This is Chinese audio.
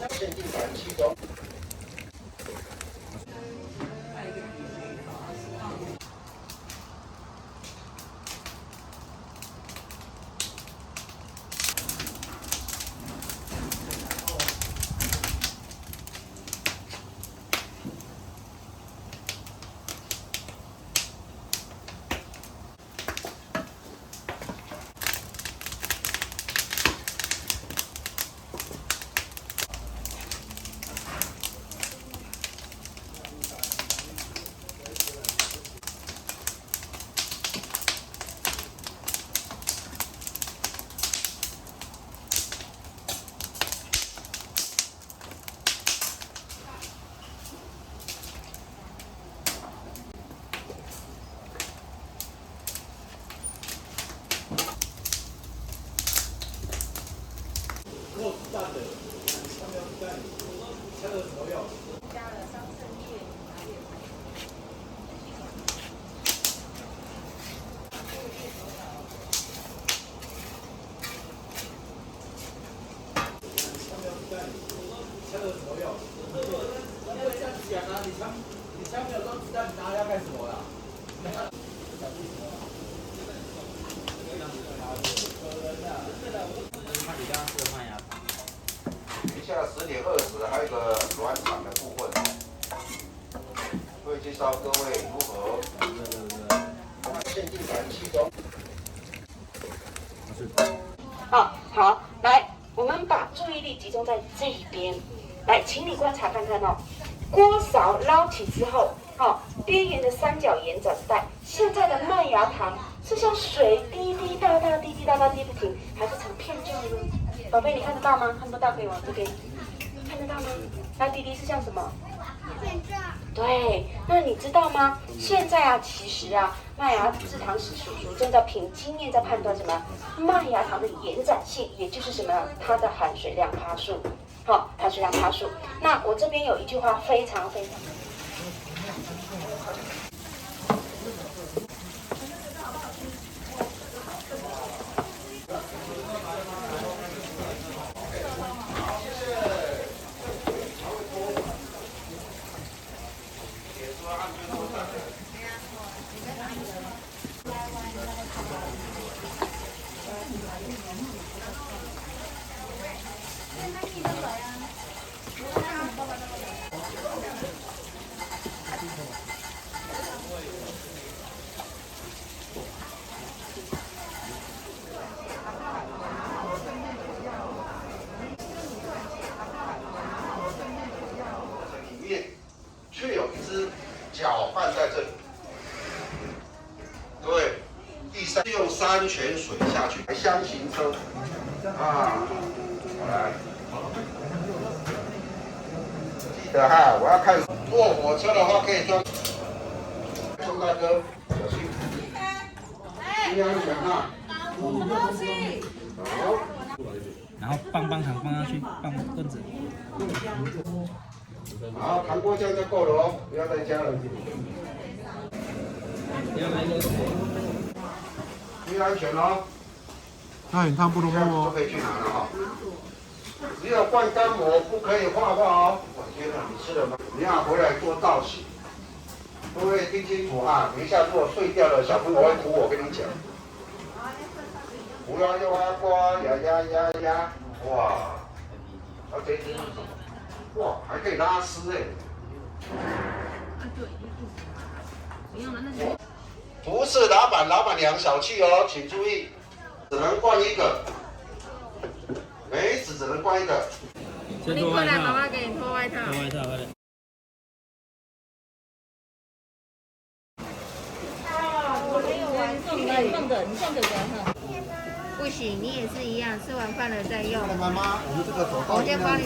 限定版其中。加了什么料？加了桑葚叶、茶叶。加了什么料？因为这样讲啊，你枪没有装子弹，你拿来要干什么啦？余下10:20还有一个暖场的部分，会介绍各位如何限定版其中。好，来，我们把注意力集中在这一边。来，请你观察看看哦。锅勺捞起之后，边缘的三角延展带，现在的麦芽糖是像水滴滴答答、滴滴答答滴不停，还是成片状呢？宝贝，你看得到吗？看不到可以往这边，看得到吗？那滴滴是像什么？片状。对，那你知道吗？现在啊，其实啊，麦芽制糖史叔叔正在凭经验在判断什么？麦芽糖的延展性，也就是什么？它的含水量趴数。含水量趴数。那我这边有一句话非常。却有一只搅拌在这里。各位，第三用山泉水下去，箱型车啊，来，记得哈，我要看坐火车的话可以装。宋大哥，小心，注意安全啊！好。然后棒棒糖放上去，棒棍子。好，糖锅酱就够了哦，不要再加了。注意安全哦。那你烫不浓就可以去拿了哈。只有灌干膜，不可以画画哦。我天哪，你吃了吗？你要回来做造型。各位听清楚哈，等一下如果碎掉了，小朋友会哭，我跟你讲。不要用阿瓜呀！哇，这只是什么？哇，还可以拉丝哎！不是老板娘小气哦，请注意，只能灌一个，梅子只能灌一个。先脱外套，爸爸给你脱外套。脱外套，快点。你送给我哈。不行，你也是一样，吃完饭了再用。妈妈，我们这个走道。我先帮你。